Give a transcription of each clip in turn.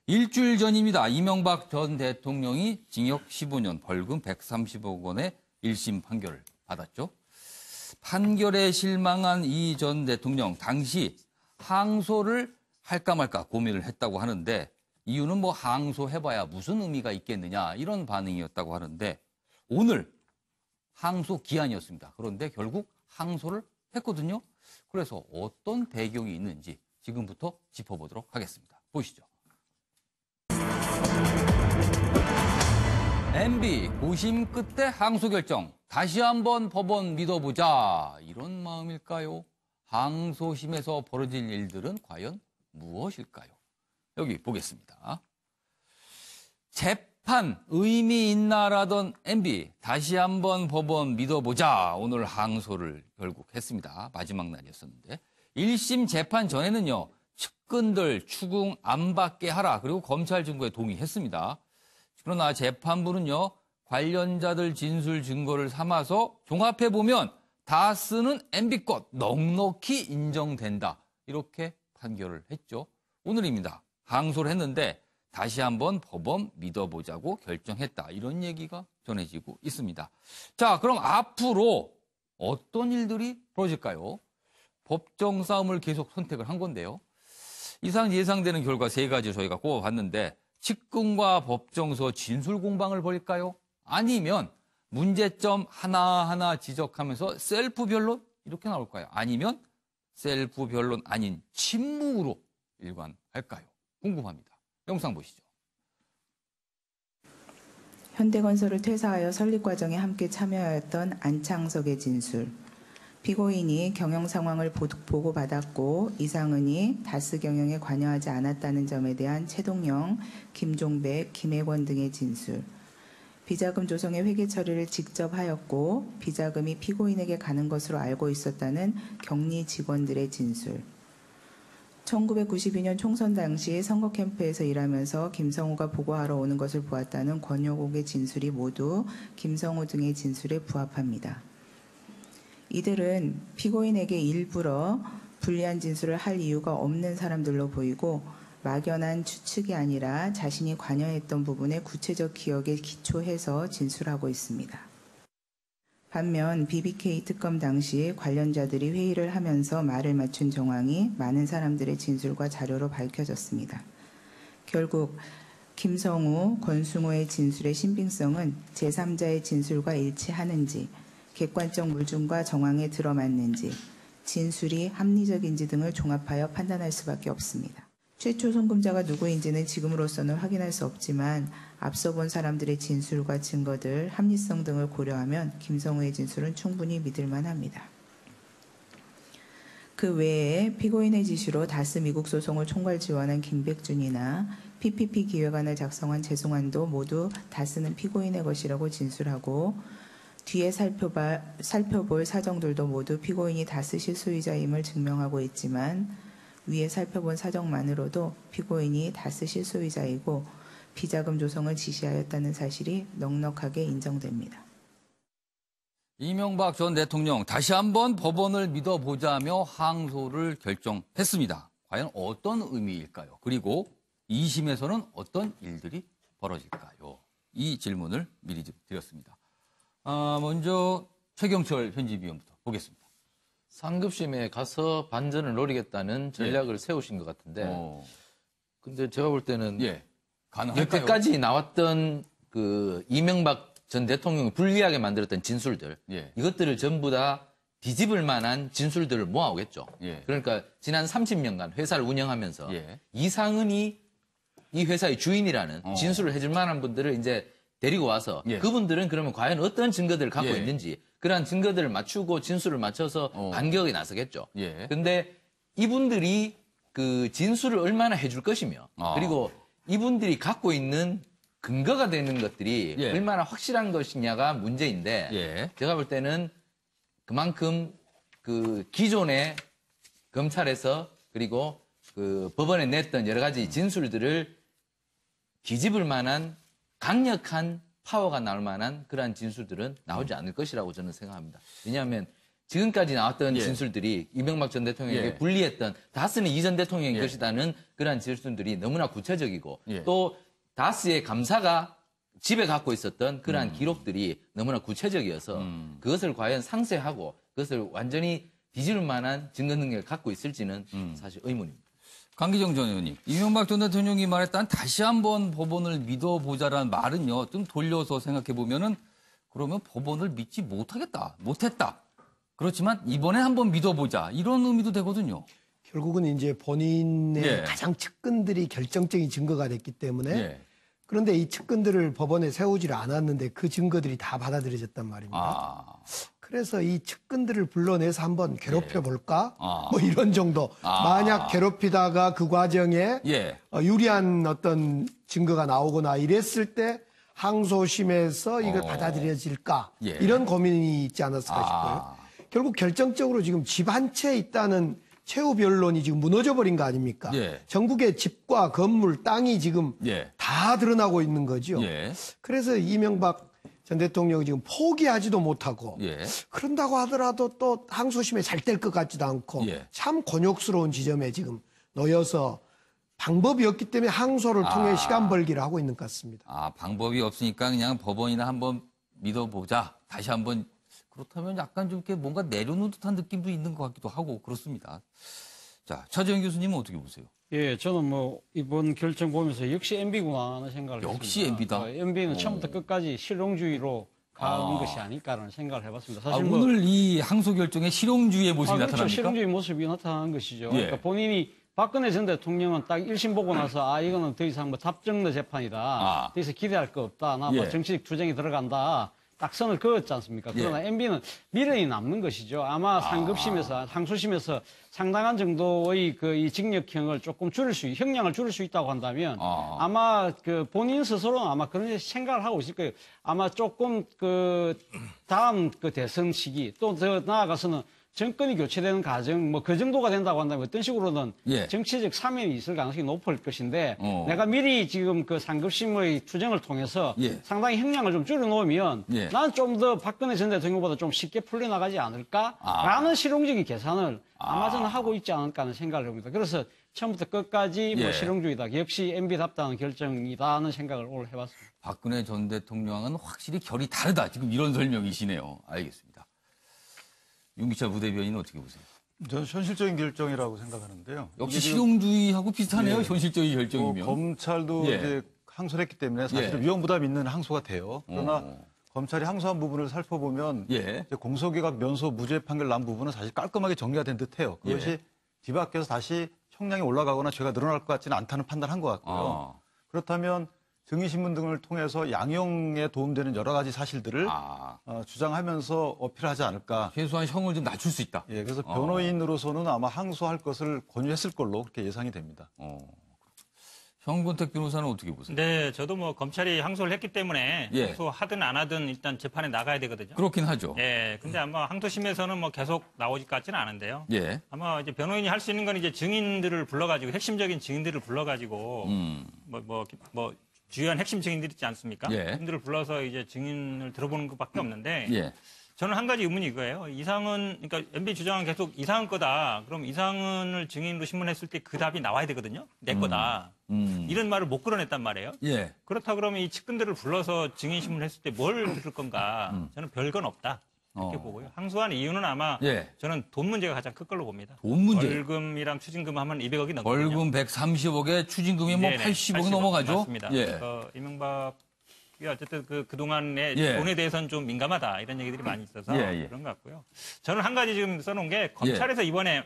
일주일 전입니다. 이명박 전 대통령이 징역 15년, 벌금 130억 원의 1심 판결을 받았죠. 판결에 실망한 이 전 대통령, 당시 항소를 할까 말까 고민을 했다고 하는데 이유는 뭐 항소해봐야 무슨 의미가 있겠느냐 이런 반응이었다고 하는데 오늘 항소 기한이었습니다. 그런데 결국 항소를 했거든요. 그래서 어떤 배경이 있는지 지금부터 짚어보도록 하겠습니다. 보시죠. MB 고심 끝에 항소 결정. 다시 한번 법원 믿어보자. 이런 마음일까요? 항소심에서 벌어질 일들은 과연 무엇일까요? 여기 보겠습니다. 재판 의미 있나라던 MB 다시 한번 법원 믿어보자. 오늘 항소를 결국 했습니다. 마지막 날이었었는데 1심 재판 전에는요. 측근들 추궁 안 받게 하라. 그리고 검찰 증거에 동의했습니다. 그러나 재판부는요. 관련자들 진술 증거를 삼아서 종합해보면 다스는 MB 것 넉넉히 인정된다. 이렇게 판결을 했죠. 오늘입니다. 항소를 했는데 다시 한번 법원 믿어보자고 결정했다. 이런 얘기가 전해지고 있습니다. 자, 그럼 앞으로 어떤 일들이 벌어질까요? 법정 싸움을 계속 선택을 한 건데요. 이상 예상되는 결과 세 가지 저희가 꼽아봤는데 측근과 법정서 진술 공방을 벌일까요? 아니면 문제점 하나하나 지적하면서 셀프 변론? 이렇게 나올까요? 아니면 셀프 변론 아닌 침묵으로 일관할까요? 궁금합니다. 영상 보시죠. 현대건설을 퇴사하여 설립 과정에 함께 참여하였던 안창석의 진술. 피고인이 경영 상황을 보고받았고 이상은이 다스 경영에 관여하지 않았다는 점에 대한 최동영, 김종백, 김혜권 등의 진술. 비자금 조성의 회계 처리를 직접 하였고 비자금이 피고인에게 가는 것으로 알고 있었다는 격리 직원들의 진술. 1992년 총선 당시 선거 캠프에서 일하면서 김성우가 보고하러 오는 것을 보았다는 권효곡의 진술이 모두 김성우 등의 진술에 부합합니다. 이들은 피고인에게 일부러 불리한 진술을 할 이유가 없는 사람들로 보이고 막연한 추측이 아니라 자신이 관여했던 부분의 구체적 기억에 기초해서 진술하고 있습니다. 반면 BBK 특검 당시 관련자들이 회의를 하면서 말을 맞춘 정황이 많은 사람들의 진술과 자료로 밝혀졌습니다. 결국 김성우, 권승호의 진술의 신빙성은 제3자의 진술과 일치하는지, 객관적 물증과 정황에 들어맞는지, 진술이 합리적인지 등을 종합하여 판단할 수밖에 없습니다. 최초 송금자가 누구인지는 지금으로서는 확인할 수 없지만 앞서 본 사람들의 진술과 증거들, 합리성 등을 고려하면 김성우의 진술은 충분히 믿을 만합니다. 그 외에 피고인의 지시로 다스 미국 소송을 총괄 지원한 김백준이나 PPP 기획안을 작성한 재송환도 모두 다스는 피고인의 것이라고 진술하고 뒤에 살펴볼 사정들도 모두 피고인이 다스 실소유자임을 증명하고 있지만 위에 살펴본 사정만으로도 피고인이 다스 실소유자이고 비자금 조성을 지시하였다는 사실이 넉넉하게 인정됩니다. 이명박 전 대통령 다시 한번 법원을 믿어보자며 항소를 결정했습니다. 과연 어떤 의미일까요? 그리고 2심에서는 어떤 일들이 벌어질까요? 이 질문을 미리 드렸습니다. 먼저 최경철 편집위원부터 보겠습니다. 상급심에 가서 반전을 노리겠다는 전략을 세우신 것 같은데 근데 제가 볼 때는 가능할까요? 여태까지 나왔던 그 이명박 전 대통령이 불리하게 만들었던 진술들 이것들을 전부 다 뒤집을 만한 진술들을 모아오겠죠. 그러니까 지난 30년간 회사를 운영하면서 이상은이 이 회사의 주인이라는 진술을 해줄 만한 분들을 이제 데리고 와서 그분들은 그러면 과연 어떤 증거들을 갖고 있는지 그러한 증거들을 맞추고 진술을 맞춰서 반격에 나서겠죠. 근데 이분들이 그 진술을 얼마나 해줄 것이며 그리고 이분들이 갖고 있는 근거가 되는 것들이 얼마나 확실한 것이냐가 문제인데 제가 볼 때는 그만큼 그 기존의 검찰에서 그리고 그 법원에 냈던 여러 가지 진술들을 뒤집을 만한 강력한 파워가 나올 만한 그러한 진술들은 나오지 않을 것이라고 저는 생각합니다. 왜냐하면 지금까지 나왔던 예. 진술들이 이명박 전 대통령에게 예. 불리했던 다스는 이 전 대통령의 예. 것이다는 그러한 진술들이 너무나 구체적이고 예. 또 다스의 감사가 집에 갖고 있었던 그러한 기록들이 너무나 구체적이어서 그것을 과연 상쇄하고 그것을 완전히 뒤집을 만한 증거 능력을 갖고 있을지는 사실 의문입니다. 강기정 전 의원님, 이명박 전 대통령이 말했던 다시 한번 법원을 믿어보자라는 말은요, 좀 돌려서 생각해보면은 그러면 법원을 믿지 못했다. 그렇지만 이번에 한번 믿어보자. 이런 의미도 되거든요. 결국은 이제 본인의 예. 가장 측근들이 결정적인 증거가 됐기 때문에 예. 그런데 이 측근들을 법원에 세우지를 않았는데 그 증거들이 다 받아들여졌단 말입니다. 아, 그래서 이 측근들을 불러내서 한번 괴롭혀 볼까? 아. 뭐 이런 정도. 아. 만약 괴롭히다가 그 과정에 예. 유리한 어떤 증거가 나오거나 이랬을 때 항소심에서 이걸 어. 받아들여질까? 예. 이런 고민이 있지 않았을까 아. 싶어요. 결국 결정적으로 지금 집 한 채 있다는 최후 변론이 지금 무너져 버린 거 아닙니까? 예. 전국의 집과 건물, 땅이 지금 예. 다 드러나고 있는 거죠. 예. 그래서 이명박 전 대통령이 지금 포기하지도 못하고 예. 그런다고 하더라도 또 항소심에 잘 될 것 같지도 않고 예. 참 곤욕스러운 지점에 지금 놓여서 방법이 없기 때문에 항소를 통해 시간 벌기를 하고 있는 것 같습니다. 아, 방법이 없으니까 그냥 법원이나 한번 믿어보자. 다시 한번. 그렇다면 약간 좀 이렇게 뭔가 내려놓은 듯한 느낌도 있는 것 같기도 하고 그렇습니다. 자, 차재현 교수님은 어떻게 보세요? 예, 저는 뭐 이번 결정 보면서 역시 MB구나 하는 생각을 역시 했습니다. MB다? MB는 처음부터 끝까지 실용주의로 가는 것이 아닐까라는 생각을 해봤습니다. 사실 뭐 오늘 이 항소 결정에 실용주의의 모습이 그렇죠. 나타납니까? 실용주의 모습이 나타나는 것이죠. 예. 그러니까 본인이 박근혜 전 대통령은 딱 1심 보고 나서 이거는 더 이상 뭐 답정너 재판이다. 더 이상 기대할 거 없다. 나 뭐 예. 정치적 투쟁이 들어간다. 딱 선을 그었지 않습니까? 그러나 예. MB는 미련이 남는 것이죠. 아마 상급심에서, 항소심에서 상당한 정도의 그 이 징역형을 조금 형량을 줄일 수 있다고 한다면 아마 그 본인 스스로는 아마 그런 생각을 하고 있을 거예요. 아마 조금 그 다음 그 대선 시기 또 더 나아가서는 정권이 교체되는 과정, 뭐 그 정도가 된다고 한다면 어떤 식으로는 예. 정치적 사면이 있을 가능성이 높을 것인데 어. 내가 미리 지금 그 상급심의 투쟁을 통해서 예. 상당히 형량을 좀 줄여놓으면 예. 난 좀 더 박근혜 전 대통령보다 좀 쉽게 풀려나가지 않을까라는 실용적인 계산을 아마 저는 하고 있지 않을까 하는 생각을 합니다. 그래서 처음부터 끝까지 예. 뭐 실용주의다. 역시 MB답다는 결정이다 하는 생각을 오늘 해봤습니다. 박근혜 전 대통령은 확실히 결이 다르다. 지금 이런 설명이시네요. 알겠습니다. 윤기철 부대변인은 어떻게 보세요? 저는 현실적인 결정이라고 생각하는데요. 역시 이게 지금 실용주의하고 비슷하네요. 예. 현실적인 결정이면. 검찰도 예. 이제 항소를 했기 때문에 사실은 예. 위험 부담이 있는 항소가 돼요. 그러나 검찰이 항소한 부분을 살펴보면 예. 이제 공소기각 면소 무죄 판결 난 부분은 사실 깔끔하게 정리가 된 듯해요. 그것이 예. 뒤바뀌어서 다시 형량이 올라가거나 죄가 늘어날 것 같지는 않다는 판단을 한 것 같고요. 그렇다면 증인신문 등을 통해서 양형에 도움되는 여러 가지 사실들을 주장하면서 어필하지 않을까. 최소한 형을 좀 낮출 수 있다. 예, 그래서 변호인으로서는 아마 항소할 것을 권유했을 걸로 그렇게 예상이 됩니다. 현근택 변호사는 어떻게 보세요? 네, 저도 뭐 검찰이 항소를 했기 때문에 예. 항소하든 안 하든 일단 재판에 나가야 되거든요. 그렇긴 하죠. 예, 근데 아마 항소심에서는 뭐 계속 나오질 것 같지는 않은데요. 예. 아마 이제 변호인이 할 수 있는 건 이제 증인들을 불러가지고 핵심적인 증인들을 불러가지고 주요한 핵심 증인들 있지 않습니까? 예. 그분들을 불러서 이제 증인을 들어보는 것밖에 없는데 예. 저는 한 가지 의문이 이거예요. 그러니까 MB 주장은 계속 이상은 거다. 그럼 이상은을 증인으로 신문했을 때 그 답이 나와야 되거든요. 내 거다. 이런 말을 못 끌어냈단 말이에요. 예. 그렇다 그러면 이 측근들을 불러서 증인 신문했을 때 뭘 들을 건가? 저는 별건 없다. 이렇게 보고요. 항소한 이유는 아마 예. 저는 돈 문제가 가장 클 걸로 봅니다. 돈 문제. 벌금이랑 추징금 하면 200억이 넘거든요. 벌금 130억에 추징금이 뭐 네네, 80억이 넘어가죠. 맞습니다. 예. 이명박이 어쨌든 그동안의 예. 돈에 대해서는 좀 민감하다 이런 얘기들이 많이 있어서 예. 그런 것 같고요. 저는 한 가지 지금 써놓은 게 검찰에서 이번에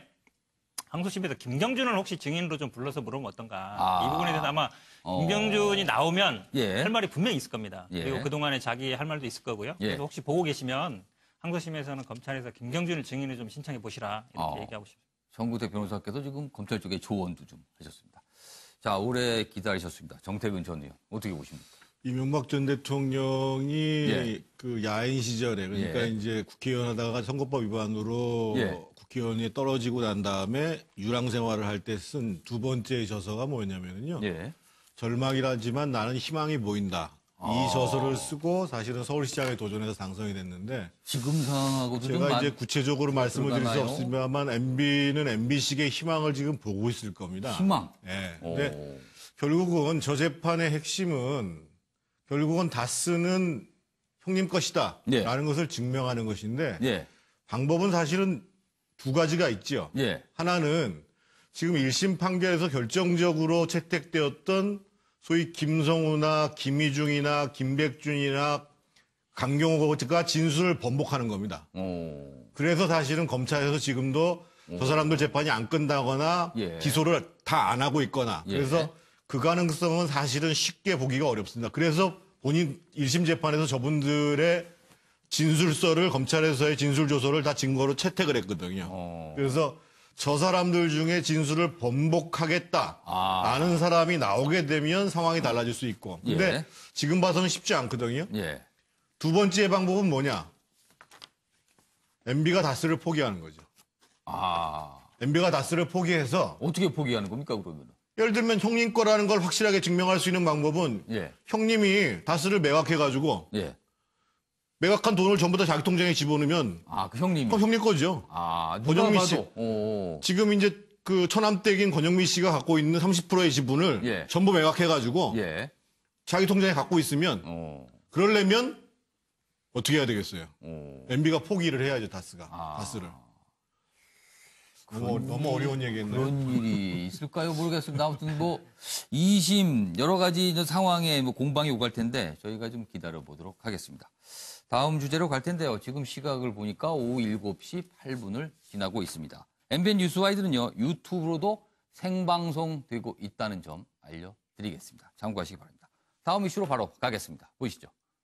항소심에서 김경준을 혹시 증인으로 좀 불러서 물으면 어떤가. 이 부분에 대해서 아마 김경준이 나오면 예. 할 말이 분명히 있을 겁니다. 예. 그리고 그동안에 자기 할 말도 있을 거고요. 예. 그래서 혹시 보고 계시면 항소심에서는 검찰에서 김경준을 증인을 좀 신청해 보시라 이렇게 얘기하고 싶습니다. 정구택 변호사께서 지금 검찰 쪽에 조언도 좀 하셨습니다. 자, 오래 기다리셨습니다. 정태근 전 의원 어떻게 보십니까? 이명박 전 대통령이 예. 그 야인 시절에 그러니까 예. 이제 국회의원 하다가 선거법 위반으로 예. 국회의원이 떨어지고 난 다음에 유랑 생활을 할 때 쓴 두 번째 저서가 뭐였냐면요. 예. 절망이라지만 나는 희망이 보인다. 이 저서를 쓰고 사실은 서울시장에 도전해서 당선이 됐는데 지금 상황하고도 좀 제가 이제 구체적으로 말씀을 드릴 수 들어가나요? 없습니다만 MB는 MB식의 희망을 지금 보고 있을 겁니다. 희망. 예. 근데 결국은 저 재판의 핵심은 결국은 다스는 형님 것이다 예. 라는 것을 증명하는 것인데 예. 방법은 사실은 두 가지가 있죠. 예. 하나는 지금 1심 판결에서 결정적으로 채택되었던 소위 김성우나 김희중이나 김백준이나 강경호가 진술을 번복하는 겁니다. 그래서 사실은 검찰에서 지금도 저 사람들 재판이 안 끝나거나 예. 기소를 다 안 하고 있거나 예. 그래서 그 가능성은 사실은 쉽게 보기가 어렵습니다. 그래서 본인 1심 재판에서 저분들의 진술서를 검찰에서의 진술조서를 다 증거로 채택을 했거든요. 그래서 저 사람들 중에 진술을 번복하겠다라는 사람이 나오게 되면 상황이 달라질 수 있고. 근데 예. 지금 봐서는 쉽지 않거든요. 예. 두 번째 방법은 뭐냐? MB가 다스를 포기하는 거죠. MB가 다스를 포기해서 어떻게 포기하는 겁니까, 그러면? 예를 들면 형님 거라는 걸 확실하게 증명할 수 있는 방법은 예. 형님이 다스를 매각해가지고 예. 매각한 돈을 전부 다 자기 통장에 집어넣으면 그 형님이. 그럼 형님 거죠. 누가 권영미 씨. 봐도. 지금 이제 그 처남댁인 권영미 씨가 갖고 있는 30%의 지분을 예. 전부 매각해가지고 예. 자기 통장에 갖고 있으면 그러려면 어떻게 해야 되겠어요? MB가 포기를 해야죠, 다스를. 너무 어려운 얘기했나요? 그런 일이 있을까요? 모르겠습니다. 아무튼 뭐 2심 여러 가지 상황에 뭐 공방이 오갈 텐데 저희가 좀 기다려 보도록 하겠습니다. 다음 주제로 갈 텐데요. 지금 시각을 보니까 오후 7시 8분을 지나고 있습니다. MBN 뉴스와이드는요. 유튜브로도 생방송되고 있다는 점 알려드리겠습니다. 참고하시기 바랍니다. 다음 이슈로 바로 가겠습니다. 보시죠.